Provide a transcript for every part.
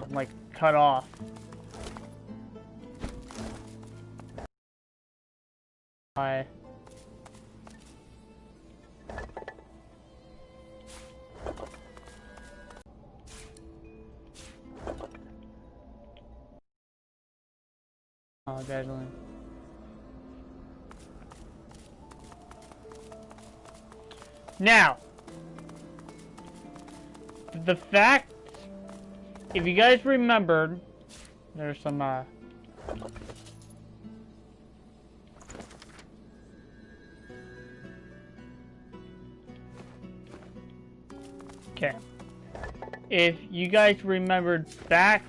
like cut off. Hi. Oh, definitely. Now, the fact, if you guys remembered, there's some, okay. If you guys remembered back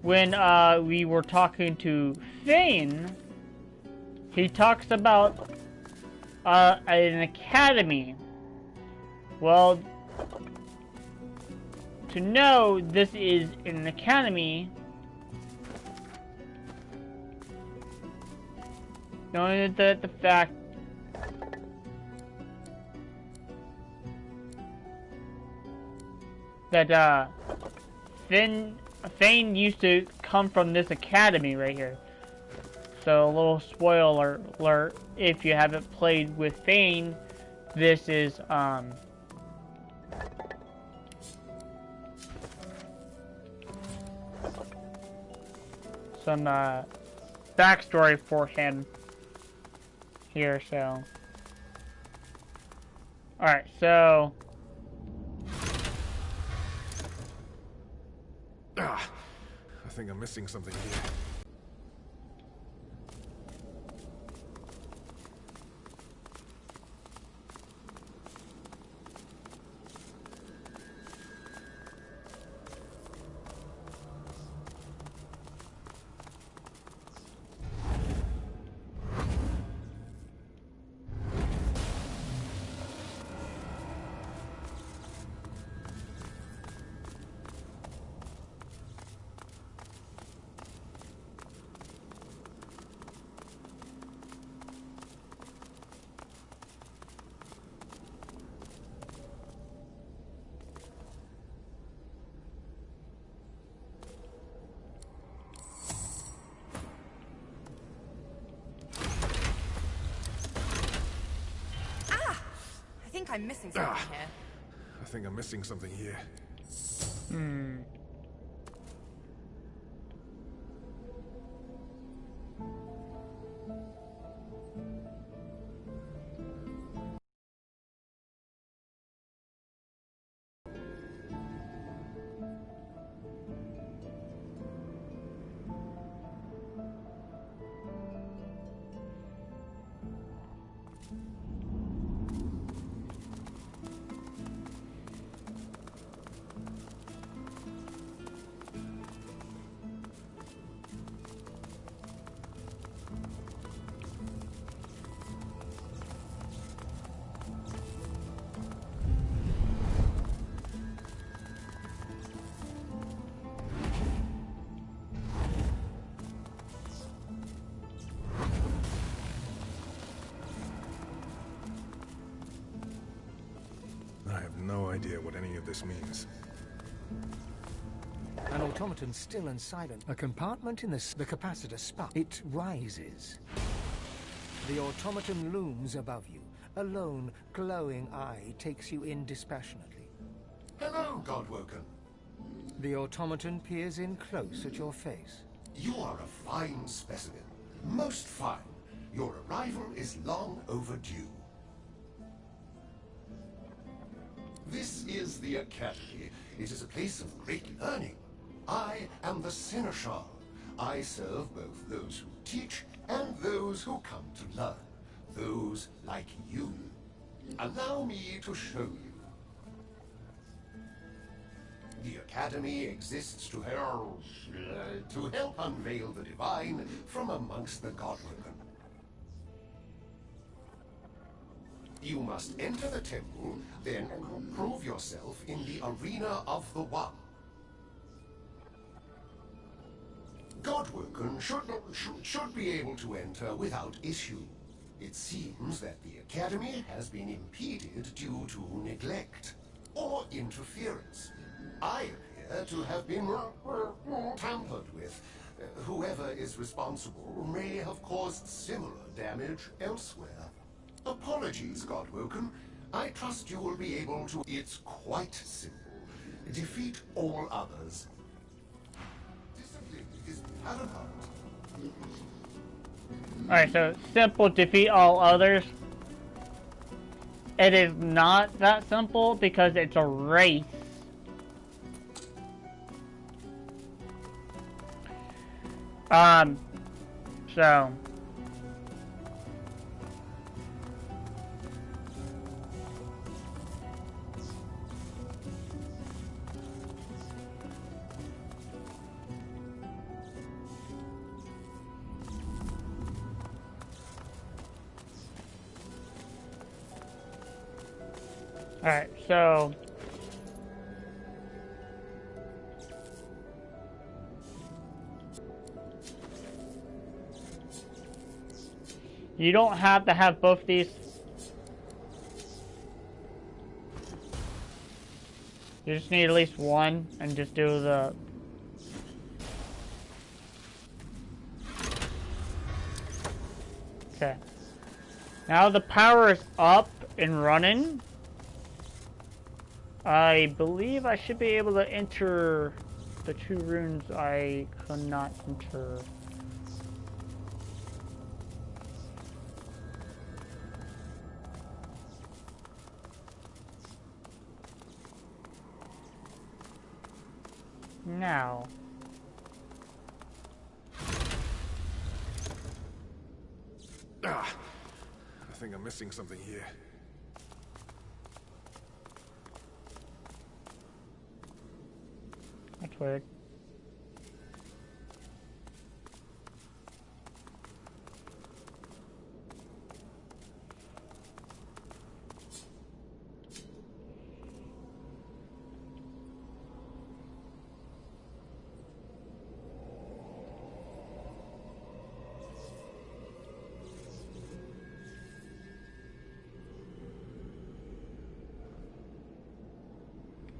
when, we were talking to Thane, he talks about, an academy. Well, to know this is an academy, knowing that the fact that Thane used to come from this academy right here. So a little spoiler alert, if you haven't played with Thane, this is some backstory for him here, so. Alright, so. I think I'm missing something here. I'm missing something here. I think I'm missing something here. No idea what any of this means. An automaton still and silent. A compartment in the capacitor spark. It rises. The automaton looms above you. A lone, glowing eye takes you in dispassionately. Hello, Godwaken. The automaton peers in close at your face. You are a fine specimen. Most fine. Your arrival is long overdue. This is the Academy. It is a place of great learning. I am the Seneschal. I serve both those who teach and those who come to learn. Those like you. Allow me to show you. The Academy exists to help unveil the divine from amongst the Godwaken. You must enter the temple, then prove yourself in the arena of the One. Godwaken should be able to enter without issue. It seems that the Academy has been impeded due to neglect or interference. I appear appear to have been tampered with. Whoever is responsible may have caused similar damage elsewhere. Apologies, Godwoken. I trust you will be able to... It's quite simple. Defeat all others. Discipline is paramount. Alright, so simple, defeat all others. It is not that simple because it's a race. So alright, so you don't have to have both these. You just need at least one and just do the... Okay. Now the power is up and running. I believe I should be able to enter the 2 runes I could not enter. Now. I think I'm missing something here. That's weird.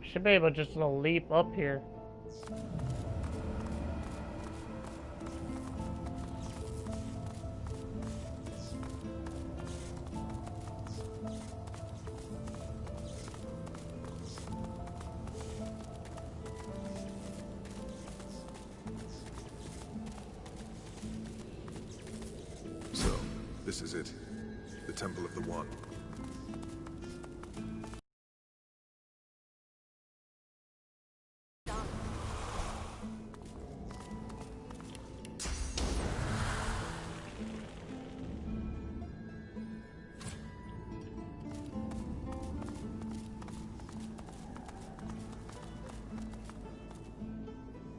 Should be able to just leap up here. So, this is it. The Temple of the One.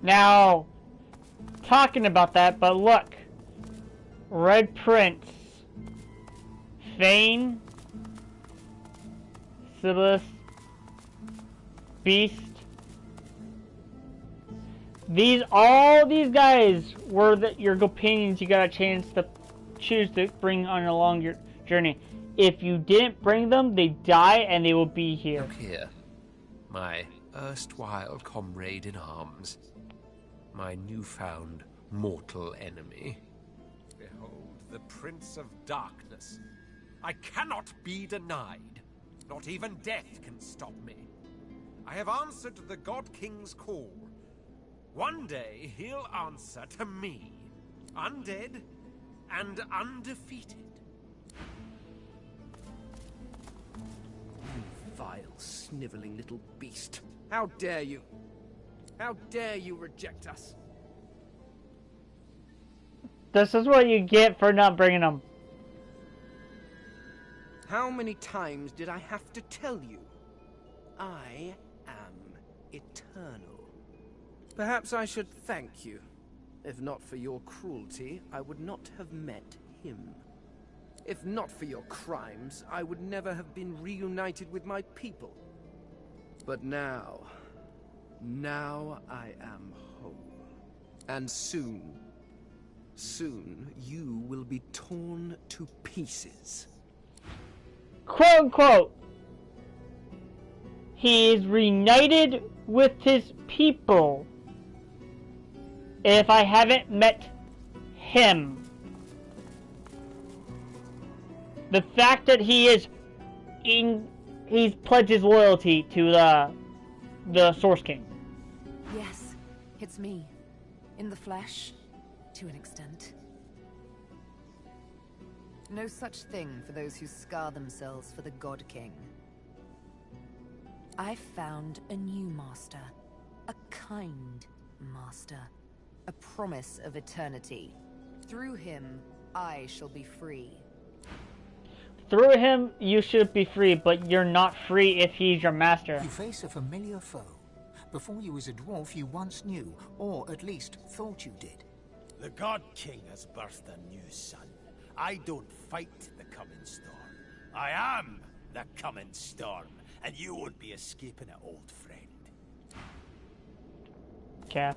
Now, talking about that, but look. Red Prince. Thane. Sibyllus. Beast. All these guys were your companions you got a chance to choose to bring on along your journey. If you didn't bring them, they die and they will be here. Look here. My erstwhile comrade in arms. My newfound mortal enemy. Behold, the Prince of Darkness. I cannot be denied. Not even death can stop me. I have answered the God King's call. One day he'll answer to me. Undead and undefeated. You vile, sniveling little beast. How dare you? How dare you reject us? This is what you get for not bringing them. How many times did I have to tell you? I am eternal. Perhaps I should thank you. If not for your cruelty, I would not have met him. If not for your crimes, I would never have been reunited with my people. But now I am whole. And soon you will be torn to pieces. Quote unquote. he is reunited with his people. If I haven't met him, the fact that he's pledged his loyalty to the Source King. Yes, it's me. In the flesh, to an extent. No such thing for those who scar themselves for the God King. I found a new master. A kind master. A promise of eternity. Through him, I shall be free. Through him, you should be free, but you're not free if he's your master. You face a familiar foe. Before you was a dwarf you once knew, or at least thought you did. The God King has birthed a new son. I don't fight the coming storm. I am the coming storm, and you won't be escaping it, old friend. Okay.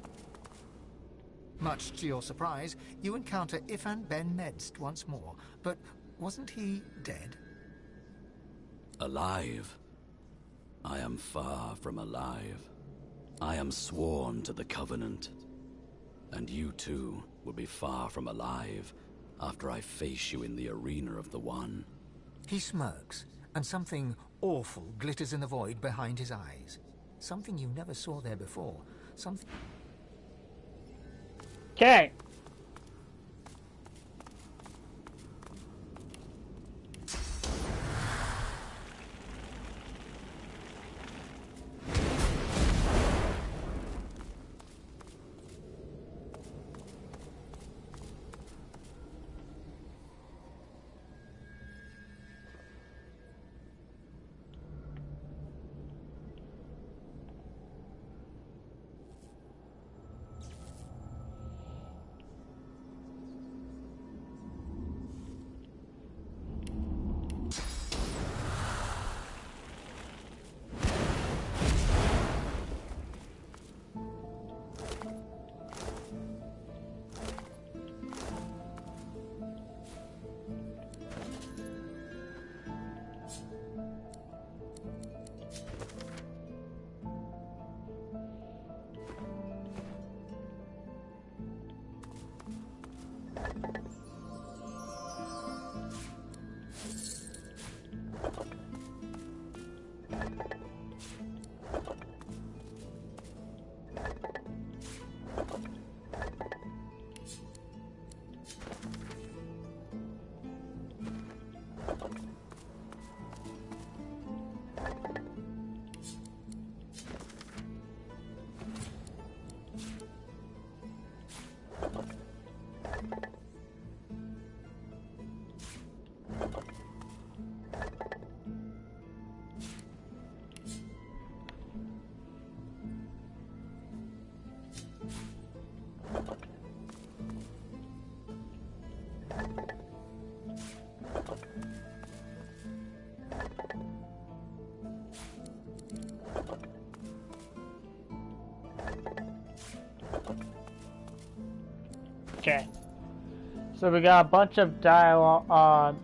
Much to your surprise, you encounter Ifan Ben Medst once more, but wasn't he dead? Alive? I am far from alive. I am sworn to the Covenant. And you too will be far from alive after I face you in the arena of the One. He smirks, and something awful glitters in the void behind his eyes. Something you never saw there before. Something... Okay. Okay. So we got a bunch of dialogue.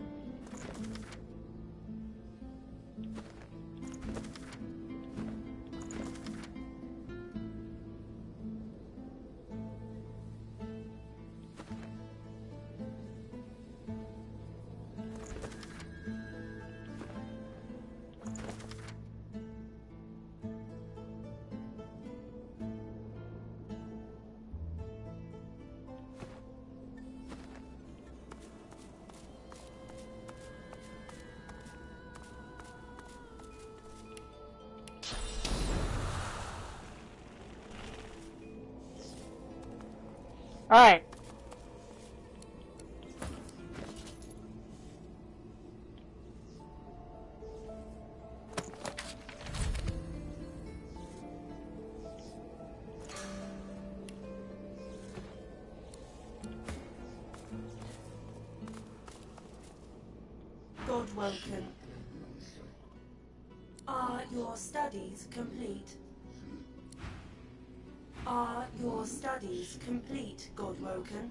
Alright. Godwaken. Are your studies complete? Are your studies complete, Godwaken?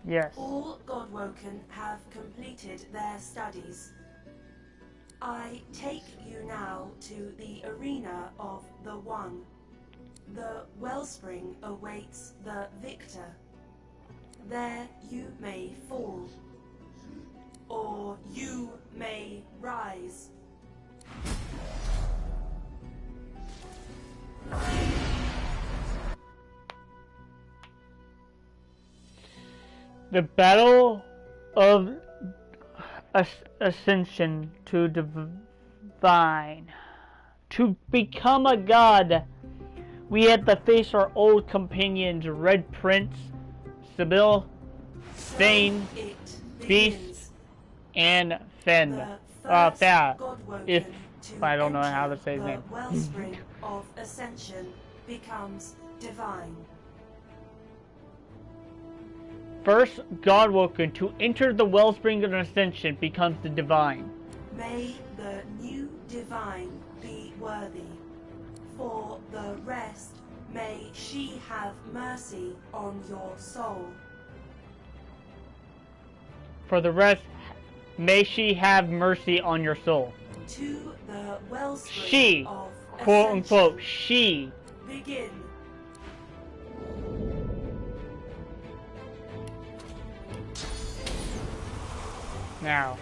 Yes. All Godwaken have completed their studies. I take you now to the arena of the One. The wellspring awaits the victor. There you may fall, or you may rise. The Battle of Ascension to Divine. To become a god, we had to face our old companions Red Prince, Sybil, Thane, Beast, and Fen. Fa, if I don't know how to say his name. The wellspring of ascension becomes divine. First, Godwaken, to enter the wellspring of ascension, becomes the divine. May the new divine be worthy. For the rest, may she have mercy on your soul. For the rest, may she have mercy on your soul. To the wellspring She, of quote ascension, unquote, she. begin. Now.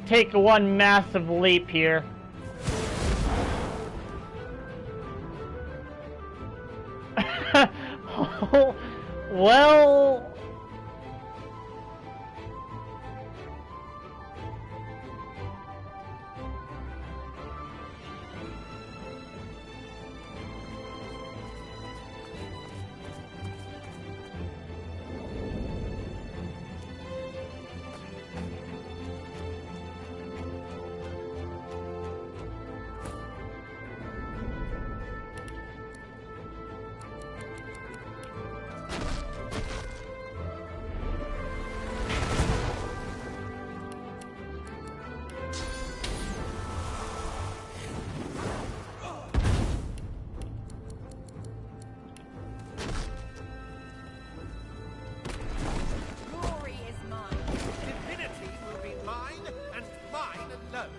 Take one massive leap here. Well... Glory is mine. Divinity will be mine and mine alone.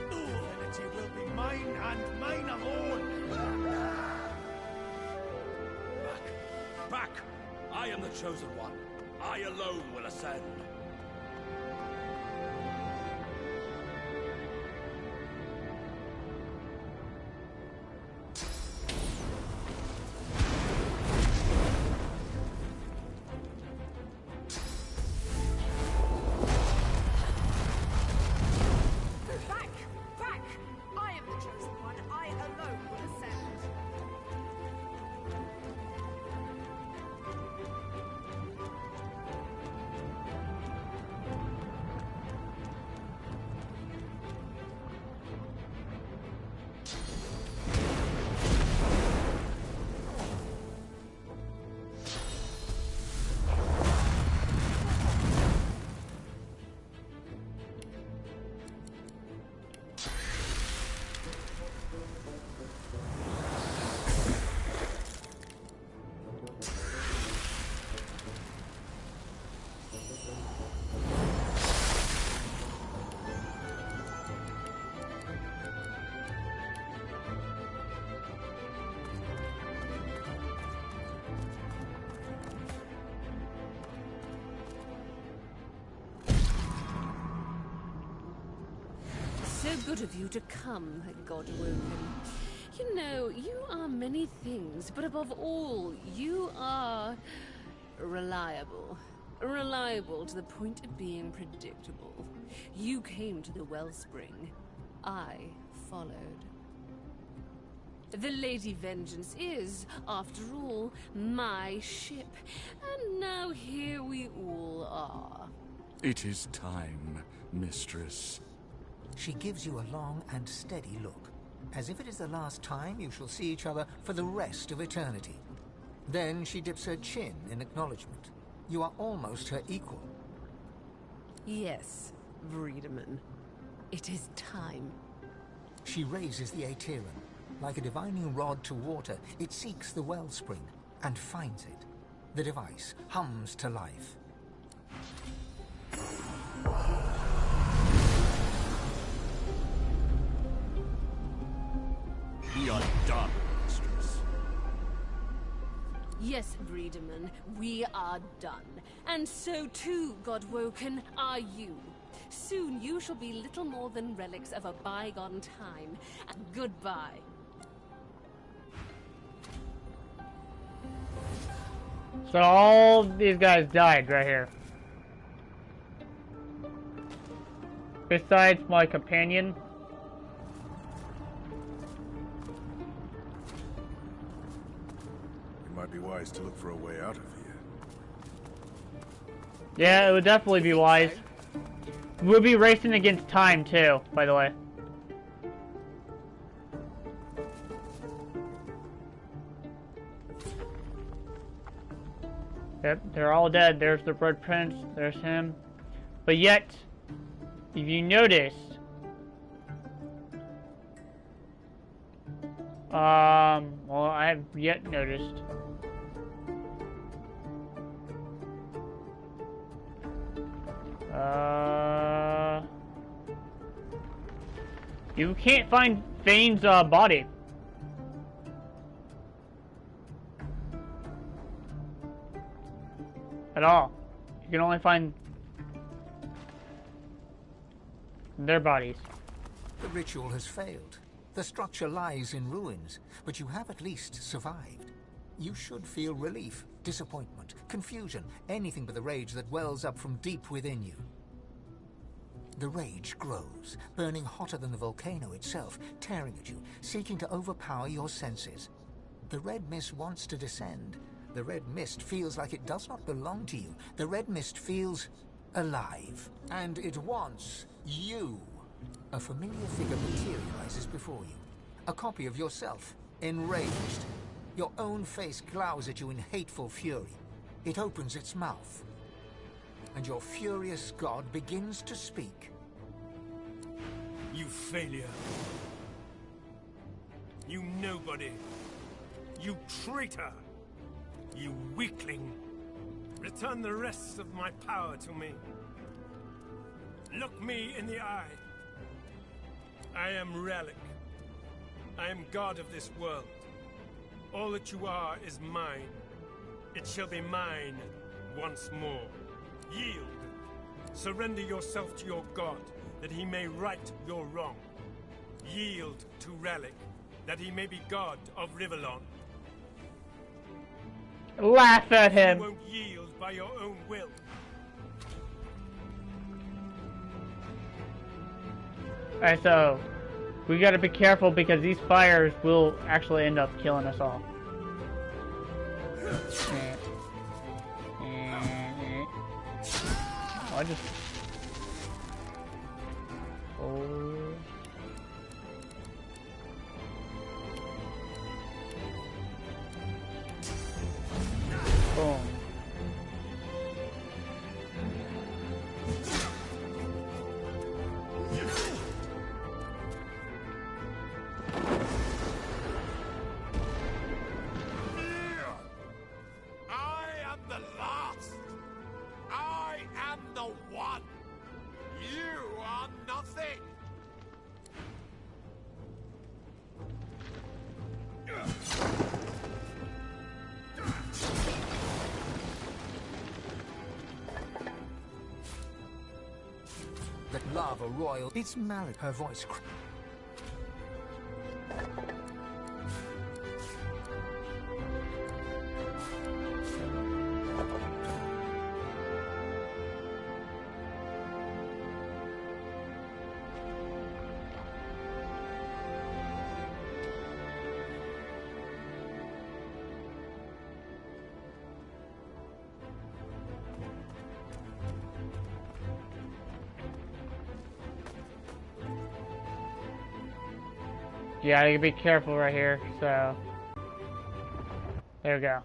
Divinity will be mine and mine alone. Back! Back! I am the chosen one. I alone will ascend. Back! Back! I am the chosen one. I alone will ascend. So good of you to come, Godwaken. You know, you are many things, but above all, you are reliable. Reliable to the point of being predictable. You came to the wellspring. I followed. The Lady Vengeance is, after all, my ship. And now here we all are. It is time, mistress. She gives you a long and steady look, as if it is the last time you shall see each other for the rest of eternity. Then she dips her chin in acknowledgement. You are almost her equal. Yes, Breedeman. It is time. She raises the Aetherin. Like a divining rod to water, it seeks the wellspring and finds it. The device hums to life. We are done, mistress. Yes, Breederman, we are done. And so too, Godwoken, are you. Soon you shall be little more than relics of a bygone time. Goodbye. So all these guys died right here. Besides my companion. It might be wise to look for a way out of here. Yeah, it would definitely be wise. We'll be racing against time too, by the way. Yep, they're all dead. There's the Blood Prince, there's him. But yet, if you notice, well, I have yet noticed. You can't find Fane's body. At all. You can only find their bodies. The ritual has failed. The structure lies in ruins, but you have at least survived. You should feel relief, disappointment, confusion, anything but the rage that wells up from deep within you. The rage grows, burning hotter than the volcano itself, tearing at you, seeking to overpower your senses. The red mist wants to descend. The red mist feels like it does not belong to you. The red mist feels alive. And it wants you. A familiar figure materializes before you. A copy of yourself, enraged. Your own face glowers at you in hateful fury. It opens its mouth. And your furious god begins to speak. You failure. You nobody. You traitor. You weakling. Return the rest of my power to me. Look me in the eye. I am Relic. I am god of this world. All that you are is mine. It shall be mine once more. Yield. Surrender yourself to your god, that he may right your wrong. Yield to Relic, that he may be god of Rivellon. Laugh at him. You won't yield by your own will. Alright, so we gotta be careful because these fires will actually end up killing us all. I just... Oh... Boom. I am the last. I am the one. You are nothing. That lava royal, it's Mallet. Her voice Yeah, you gotta be careful right here, so... There we go.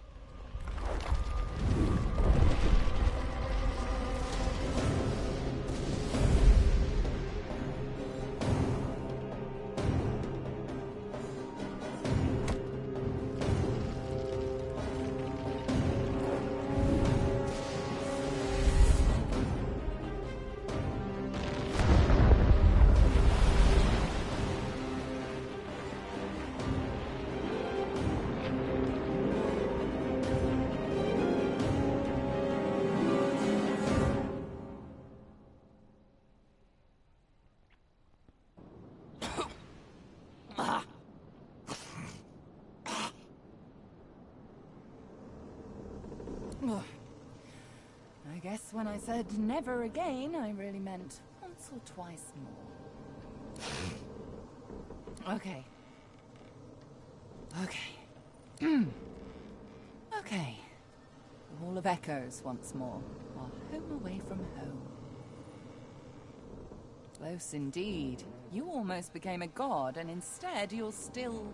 I guess when I said never again, I really meant once or twice more. Okay. Okay. Okay. The Hall of Echoes once more. Our home away from home. Close indeed. You almost became a god, and instead you're still...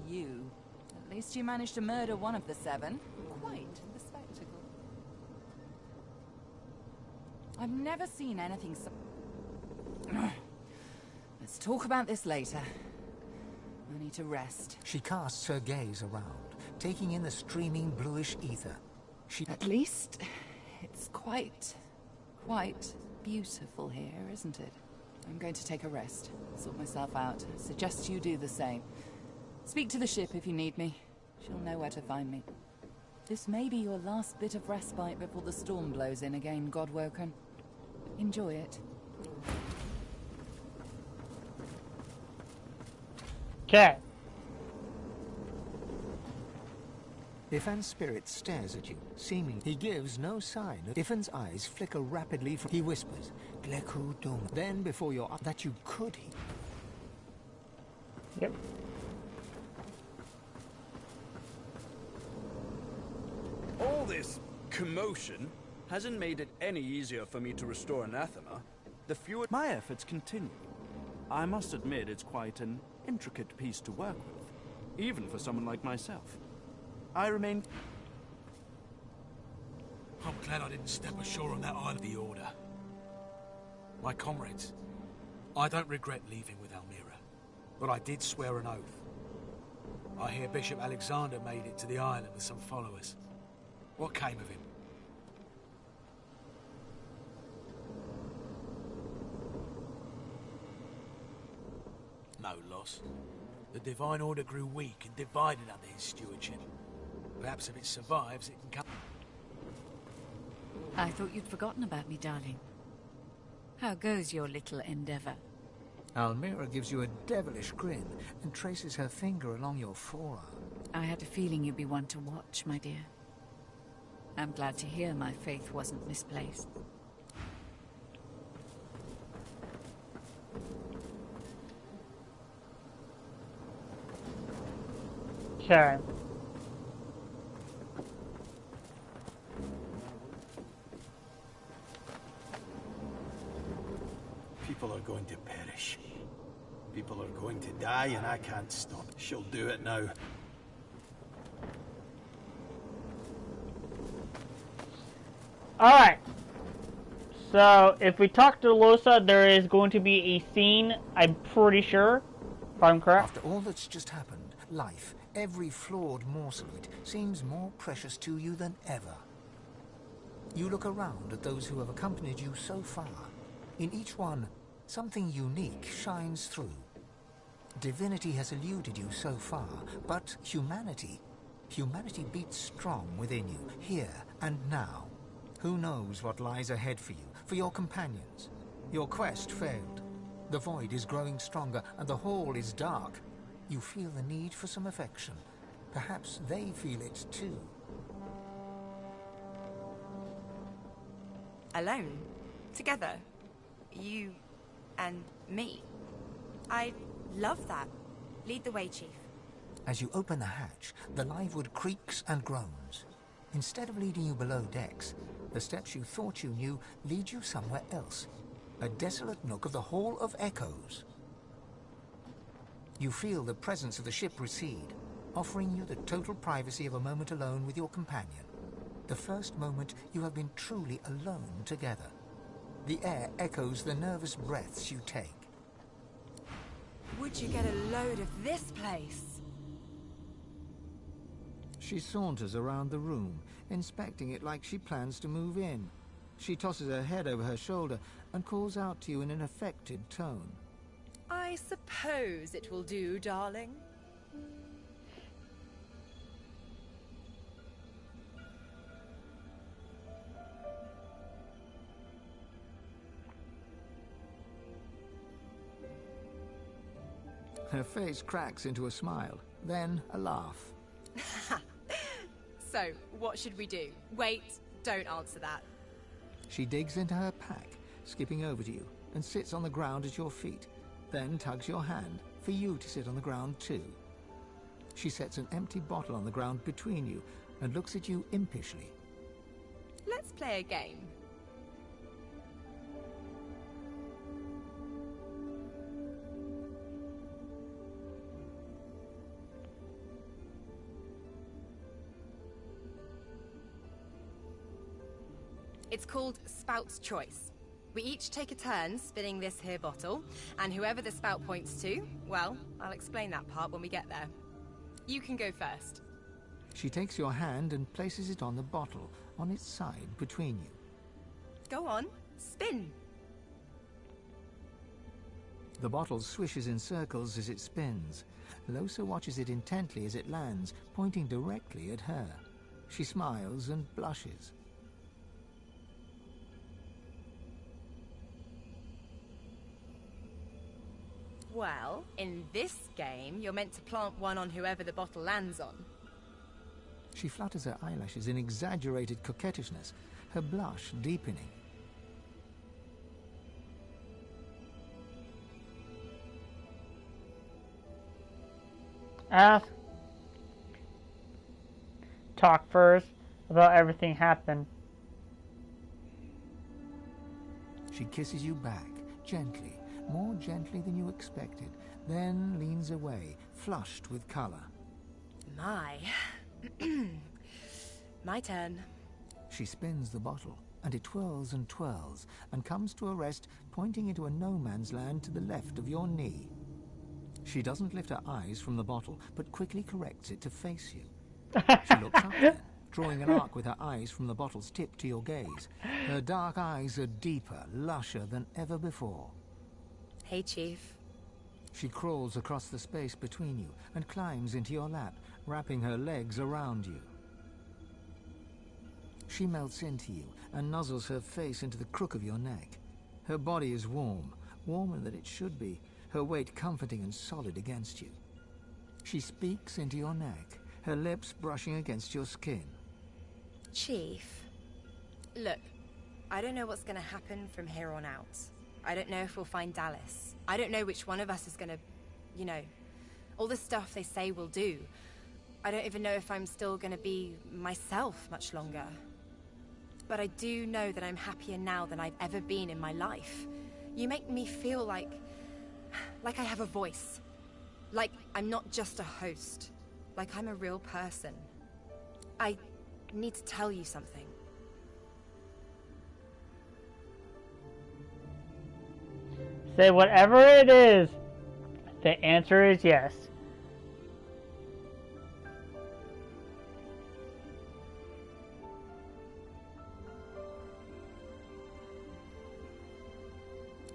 you. At least you managed to murder one of the 7. Quite the spectacle. I've never seen anything so... Let's talk about this later. I need to rest. She casts her gaze around, taking in the streaming bluish ether. At least it's quite beautiful here, isn't it? I'm going to take a rest, sort myself out. Suggest you do the same. Speak to the ship if you need me. She'll know where to find me. This may be your last bit of respite before the storm blows in again, Godwoken. Enjoy it. Okay. Ifan's spirit stares at you, seeming he gives no sign. Ifan's eyes flicker rapidly from... He whispers, Gleku Dum. Then before your... that you could hear. Yep. All this commotion hasn't made it any easier for me to restore anathema. The fewer my efforts continue. I must admit it's quite an intricate piece to work with, even for someone like myself. I remain... I'm glad I didn't step ashore on that island of the Order. My comrades, I don't regret leaving with Almira, but I did swear an oath. I hear Bishop Alexander made it to the island with some followers. What came of him? No loss. The Divine Order grew weak and divided under his stewardship. Perhaps if it survives, it can come... I thought you'd forgotten about me, darling. How goes your little endeavor? Almira gives you a devilish grin and traces her finger along your forearm. I had a feeling you'd be one to watch, my dear. I'm glad to hear my faith wasn't misplaced. Okay. People are going to perish. People are going to die, and I can't stop. She'll do it now. Alright. So, if we talk to Losa, there is going to be a scene, I'm pretty sure, if I'm correct. After all that's just happened, life, every flawed morsel of it, seems more precious to you than ever. You look around at those who have accompanied you so far. In each one, something unique shines through. Divinity has eluded you so far, but humanity beats strong within you, here and now. Who knows what lies ahead for you, for your companions? Your quest failed. The void is growing stronger, and the hall is dark. You feel the need for some affection. Perhaps they feel it too. Alone? Together? You and me? I love that. Lead the way, Chief. As you open the hatch, the livewood creaks and groans. Instead of leading you below decks, the steps you thought you knew lead you somewhere else. A desolate nook of the Hall of Echoes. You feel the presence of the ship recede, offering you the total privacy of a moment alone with your companion. The first moment you have been truly alone together. The air echoes the nervous breaths you take. Would you get a load of this place? She saunters around the room, inspecting it like she plans to move in. She tosses her head over her shoulder and calls out to you in an affected tone. I suppose it will do, darling. Her face cracks into a smile, then a laugh. So, what should we do? Wait, don't answer that. She digs into her pack, skipping over to you, and sits on the ground at your feet, then tugs your hand for you to sit on the ground too. She sets an empty bottle on the ground between you and looks at you impishly. Let's play a game. It's called Spout's Choice. We each take a turn spinning this here bottle, and whoever the spout points to, well, I'll explain that part when we get there. You can go first. She takes your hand and places it on the bottle, on its side between you. Go on, spin. The bottle swishes in circles as it spins. Lohse watches it intently as it lands, pointing directly at her. She smiles and blushes. Well, in this game, you're meant to plant one on whoever the bottle lands on. She flutters her eyelashes in exaggerated coquettishness, her blush deepening. Talk first about everything happened. She kisses you back, gently, more gently than you expected, then leans away, flushed with color. My. My turn. She spins the bottle, and it twirls and twirls, and comes to a rest, pointing into a no-man's land to the left of your knee. She doesn't lift her eyes from the bottle, but quickly corrects it to face you. She looks up then, drawing an arc with her eyes from the bottle's tip to your gaze. Her dark eyes are deeper, lusher than ever before. Hey, Chief. She crawls across the space between you and climbs into your lap, wrapping her legs around you. She melts into you and nuzzles her face into the crook of your neck. Her body is warm, warmer than it should be, her weight comforting and solid against you. She speaks into your neck, her lips brushing against your skin. Chief, look, I don't know what's going to happen from here on out. I don't know if we'll find Dallas. I don't know which one of us is going to, you know, all the stuff they say we'll do. I don't even know if I'm still going to be myself much longer. But I do know that I'm happier now than I've ever been in my life. You make me feel like I have a voice. Like I'm not just a host. Like I'm a real person. I need to tell you something. Say whatever it is. The answer is yes.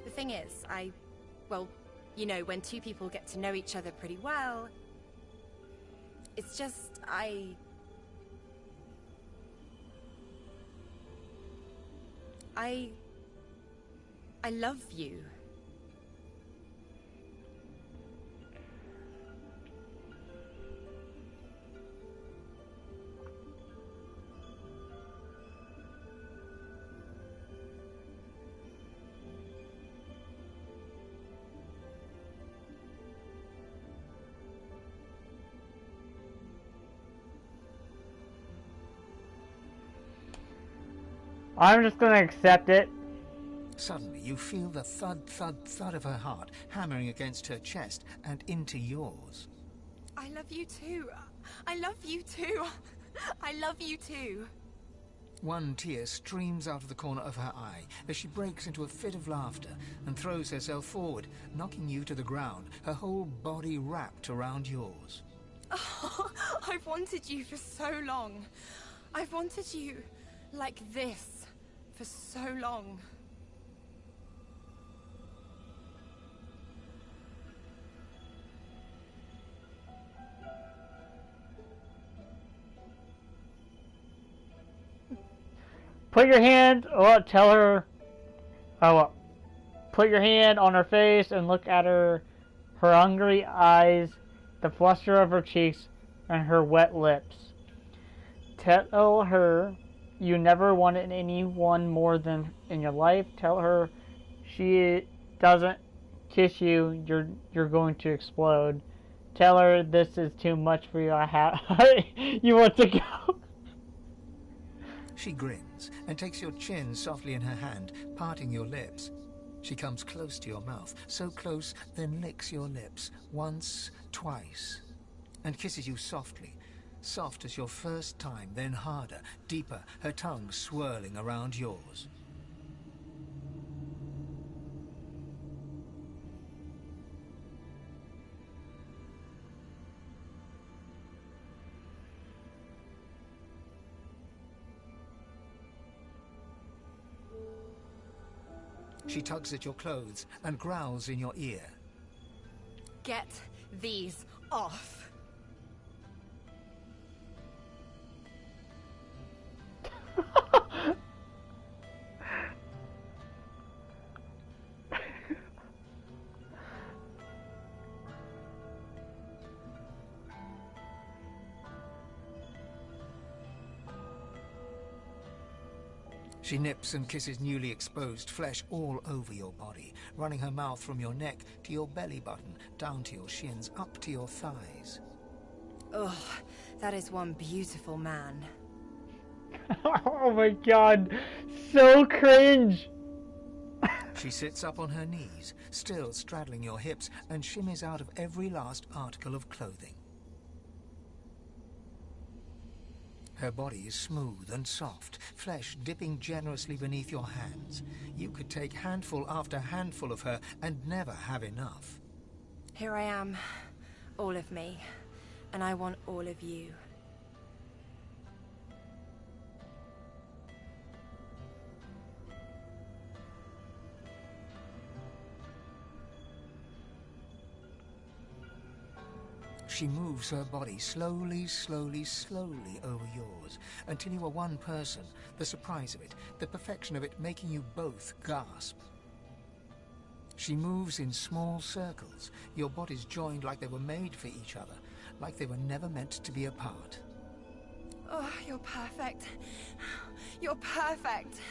The thing is, well, you know, when two people get to know each other pretty well, it's just, I love you. I'm just gonna accept it. Suddenly, you feel the thud, thud, thud of her heart hammering against her chest and into yours. I love you too. I love you too. I love you too. One tear streams out of the corner of her eye as she breaks into a fit of laughter and throws herself forward, knocking you to the ground, her whole body wrapped around yours. Oh, I've wanted you for so long. I've wanted you like this for so long. Put your hand, tell her, put your hand on her face and look at her hungry eyes, the fluster of her cheeks, and her wet lips. Tell her you never wanted anyone more than in your life. Tell her she doesn't kiss you, you're going to explode. Tell her this is too much for you. You want to go. She grins and takes your chin softly in her hand, parting your lips. She comes close to your mouth, so close, then licks your lips, once, twice, and kisses you softly, soft as your first time, then harder, deeper, her tongue swirling around yours. She tugs at your clothes and growls in your ear. Get these off. She nips and kisses newly exposed flesh all over your body, running her mouth from your neck to your belly button, down to your shins, up to your thighs. Oh, that is one beautiful man. Oh my god, so cringe! She sits up on her knees, still straddling your hips, and shimmies out of every last article of clothing. Her body is smooth and soft, flesh dipping generously beneath your hands. You could take handful after handful of her and never have enough. Here I am, all of me, and I want all of you. She moves her body slowly, slowly, slowly over yours, until you are one person, the surprise of it, the perfection of it making you both gasp. She moves in small circles, your bodies joined like they were made for each other, like they were never meant to be apart. Oh, you're perfect. You're perfect.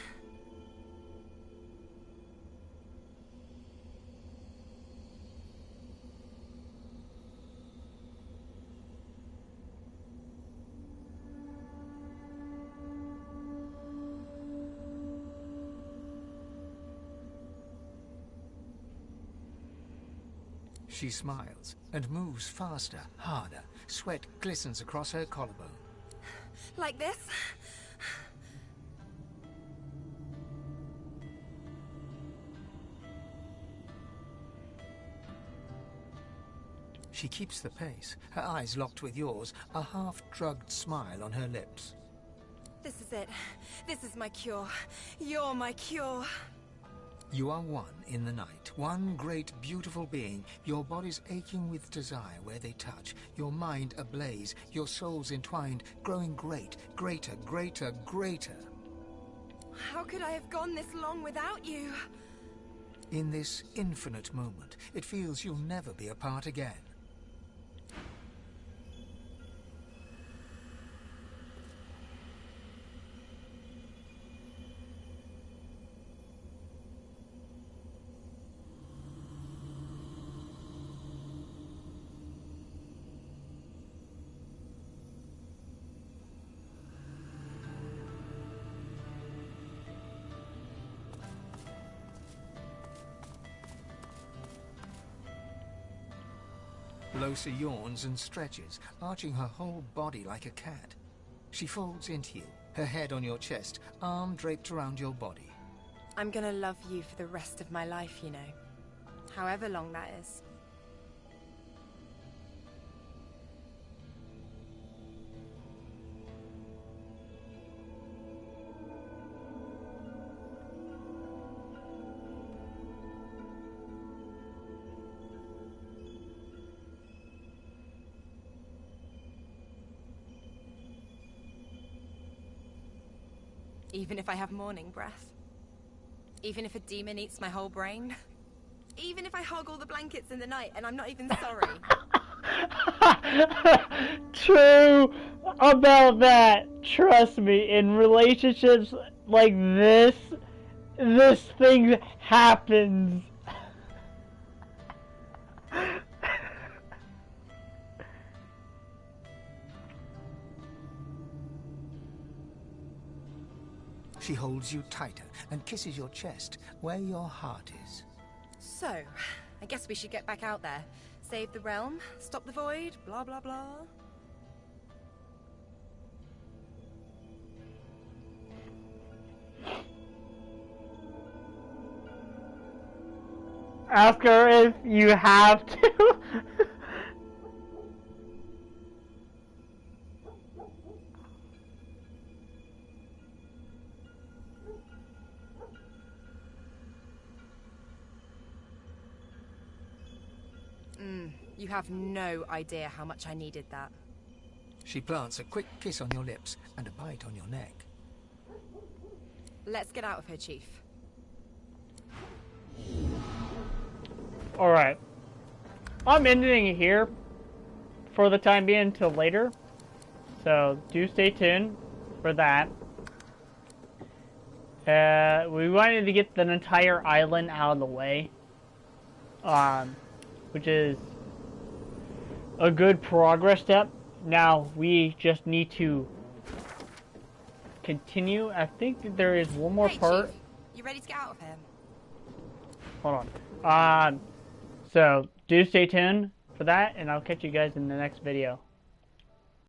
She smiles and moves faster, harder. Sweat glistens across her collarbone. Like this? She keeps the pace, her eyes locked with yours, a half-drugged smile on her lips. This is it. This is my cure. You're my cure. You are one in the night, one great beautiful being, your bodies aching with desire where they touch, your mind ablaze, your souls entwined, growing great, greater, greater, greater. How could I have gone this long without you? In this infinite moment, it feels you'll never be apart again. Losa yawns and stretches, arching her whole body like a cat. She folds into you, her head on your chest, arm draped around your body. I'm gonna love you for the rest of my life, you know. However long that is. Even if I have morning breath. Even if a demon eats my whole brain. Even if I hog all the blankets in the night and I'm not even sorry. True about that. Trust me, in relationships like this thing happens. She holds you tighter and kisses your chest, where your heart is. So, I guess we should get back out there. Save the realm, stop the void, blah blah blah. Ask her if you have to. You have no idea how much I needed that. She plants a quick kiss on your lips and a bite on your neck. Let's get out of here, Chief. Alright. I'm ending it here for the time being until later. So do stay tuned for that. We wanted to get the entire island out of the way. Which is a good progress step. Now we just need to continue. I think that there is one more part. Chief, you ready to get out of here? Hold on. So do stay tuned for that, and I'll catch you guys in the next video.